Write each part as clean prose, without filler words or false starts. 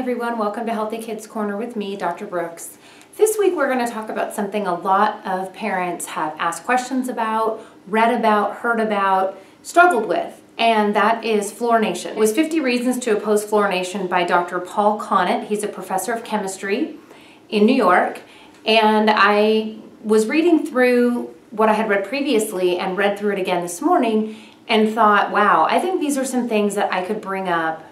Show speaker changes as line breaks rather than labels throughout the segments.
everyone, welcome to Healthy Kids Corner with me, Dr. Brooks. This week we're going to talk about something a lot of parents have asked questions about, read about, heard about, struggled with, and that is fluorination. It was 50 Reasons to Oppose Fluorination by Dr. Paul Connett. He's a professor of chemistry in New York, and I was reading through what I had read previously and read through it again this morning and thought, wow, I think these are some things that I could bring up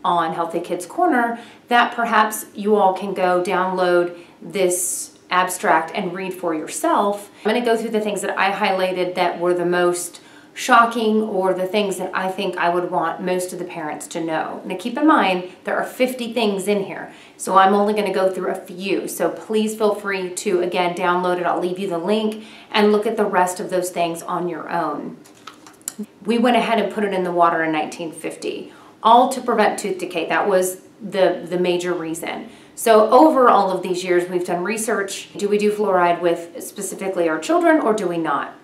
on Healthy Kids Corner that perhaps you all can go download this abstract and read for yourself. I'm going to go through the things that I highlighted that were the most shocking or the things that I think I would want most of the parents to know. Now keep in mind, there are 50 things in here, so I'm only going to go through a few. So please feel free to, again, download it. I'll leave you the link and look at the rest of those things on your own. We went ahead and put it in the water in 1950. All to prevent tooth decay. That was the major reason. So over all of these years, we've done research. Do we do fluoride with specifically our children or do we not?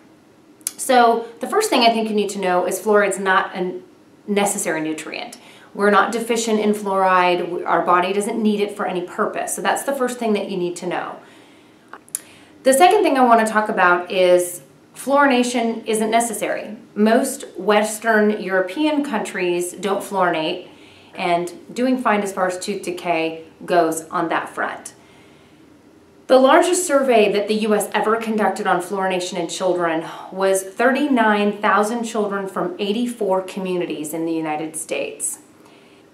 So the first thing I think you need to know is fluoride's not a necessary nutrient. We're not deficient in fluoride. Our body doesn't need it for any purpose. So that's the first thing that you need to know. The second thing I want to talk about is fluorination isn't necessary. Most Western European countries don't fluorinate and doing fine as far as tooth decay goes on that front. The largest survey that the U.S. ever conducted on fluorination in children was 39,000 children from 84 communities in the United States.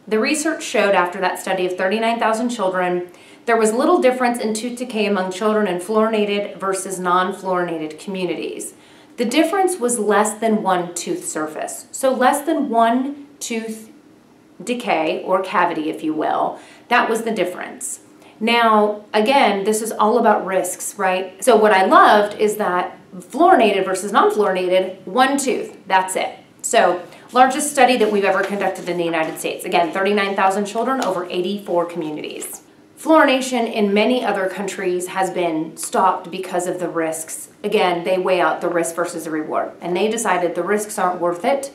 The research showed after that study of 39,000 children, there was little difference in tooth decay among children in fluorinated versus non-fluorinated communities. The difference was less than one tooth surface. So less than one tooth decay, or cavity if you will, that was the difference. Now, again, this is all about risks, right? So what I loved is that fluorinated versus non-fluorinated, one tooth, that's it. So largest study that we've ever conducted in the United States. Again, 39,000 children over 84 communities. Fluorination in many other countries has been stopped because of the risks. Again, they weigh out the risk versus the reward, and they decided the risks aren't worth it.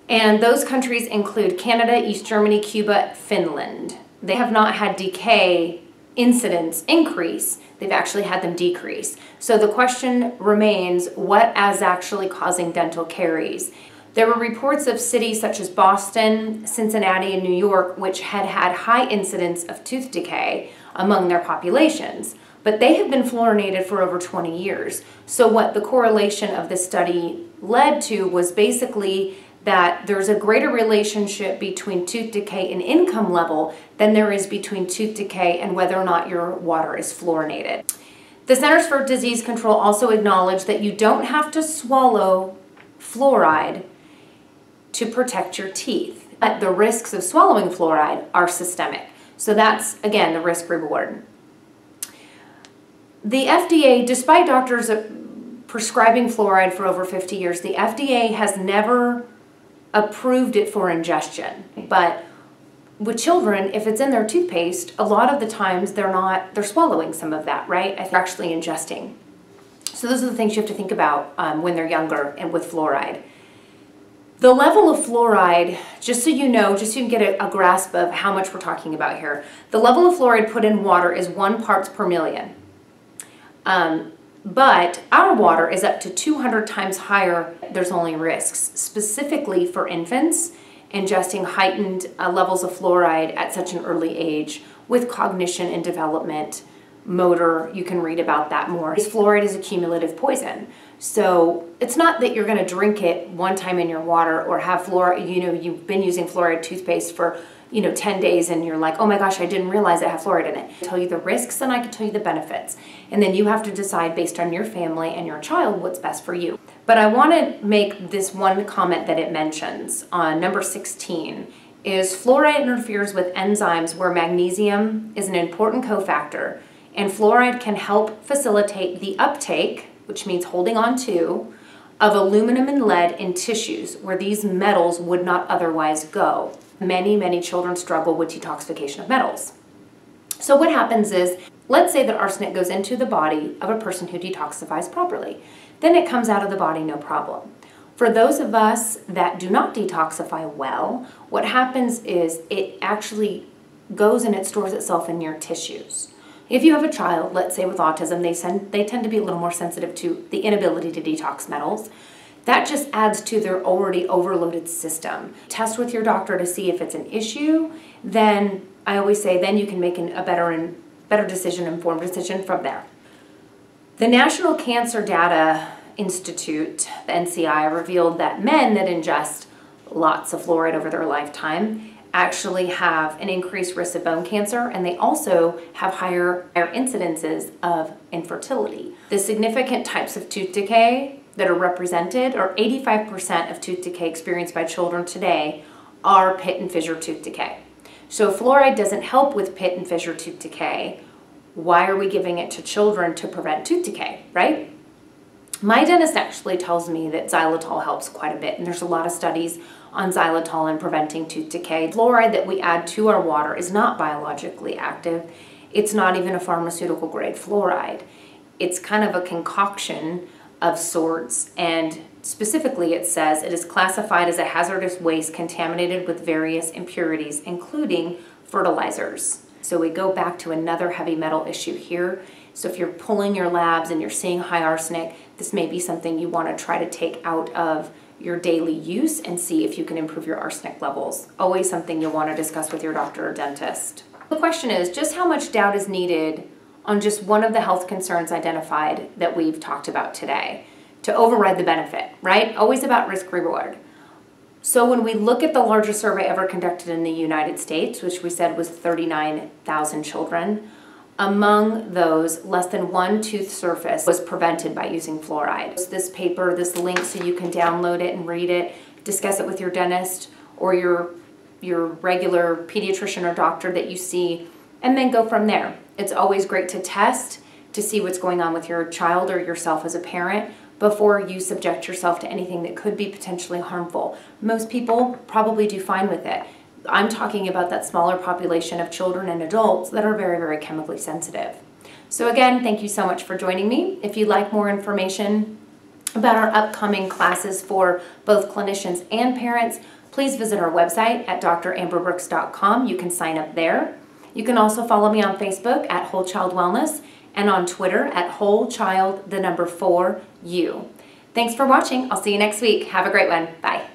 And those countries include Canada, East Germany, Cuba, Finland. They have not had decay incidents increase, they've actually had them decrease. So the question remains, what is actually causing dental caries? There were reports of cities such as Boston, Cincinnati, and New York which had had high incidence of tooth decay among their populations, but they have been fluorinated for over 20 years. So what the correlation of this study led to was basically that there's a greater relationship between tooth decay and income level than there is between tooth decay and whether or not your water is fluorinated. The Centers for Disease Control also acknowledged that you don't have to swallow fluoride to protect your teeth. But the risks of swallowing fluoride are systemic. So that's, again, the risk reward. The FDA, despite doctors prescribing fluoride for over 50 years, the FDA has never approved it for ingestion. But with children, if it's in their toothpaste, a lot of the times they're swallowing some of that, right? They're actually ingesting. So those are the things you have to think about when they're younger and with fluoride. The level of fluoride, just so you know, just so you can get a grasp of how much we're talking about here, the level of fluoride put in water is 1 parts per million. But our water is up to 200 times higher. There's only risks, specifically for infants ingesting heightened levels of fluoride at such an early age with cognition and development, motor, you can read about that more. Fluoride is a cumulative poison. So it's not that you're going to drink it one time in your water or have fluoride, you've been using fluoride toothpaste for 10 days and you're like, oh my gosh, I didn't realize it had fluoride in it. I tell you the risks and I can tell you the benefits. And then you have to decide based on your family and your child what's best for you. But I want to make this one comment that it mentions on number 16 is fluoride interferes with enzymes where magnesium is an important cofactor, and fluoride can help facilitate the uptake, which means holding on to, of aluminum and lead in tissues where these metals would not otherwise go. Many, many children struggle with detoxification of metals. So what happens is, let's say that arsenic goes into the body of a person who detoxifies properly. Then it comes out of the body no problem. For those of us that do not detoxify well, what happens is it actually goes and it stores itself in your tissues. If you have a child, let's say with autism, they tend to be a little more sensitive to the inability to detox metals. That just adds to their already overloaded system. Test with your doctor to see if it's an issue. Then I always say, then you can make a better decision, informed decision from there. The National Cancer Data Institute, the NCI, revealed that men that ingest lots of fluoride over their lifetime actually have an increased risk of bone cancer, and they also have higher incidences of infertility. The significant types of tooth decay that are represented, or 85% of tooth decay experienced by children today, are pit and fissure tooth decay. So if fluoride doesn't help with pit and fissure tooth decay, why are we giving it to children to prevent tooth decay, right? My dentist actually tells me that xylitol helps quite a bit, and there's a lot of studies on xylitol in preventing tooth decay. Fluoride that we add to our water is not biologically active. It's not even a pharmaceutical grade fluoride. It's kind of a concoction of sorts, and specifically it says it is classified as a hazardous waste contaminated with various impurities, including fertilizers. So we go back to another heavy metal issue here. So if you're pulling your labs and you're seeing high arsenic, this may be something you want to try to take out of your daily use and see if you can improve your arsenic levels. Always something you'll want to discuss with your doctor or dentist. The question is, just how much doubt is needed on just one of the health concerns identified that we've talked about today to override the benefit, right? Always about risk reward. So when we look at the largest survey ever conducted in the United States, which we said was 39,000 children, among those, less than one tooth surface was prevented by using fluoride. This paper, this link, so you can download it and read it, discuss it with your dentist or your regular pediatrician or doctor that you see, and then go from there. It's always great to test to see what's going on with your child or yourself as a parent before you subject yourself to anything that could be potentially harmful. Most people probably do fine with it. I'm talking about that smaller population of children and adults that are very, very chemically sensitive. So again, thank you so much for joining me. If you'd like more information about our upcoming classes for both clinicians and parents, please visit our website at dramberbrooks.com. You can sign up there. You can also follow me on Facebook at Whole Child Wellness and on Twitter at WholeChild4U. Thanks for watching. I'll see you next week. Have a great one. Bye.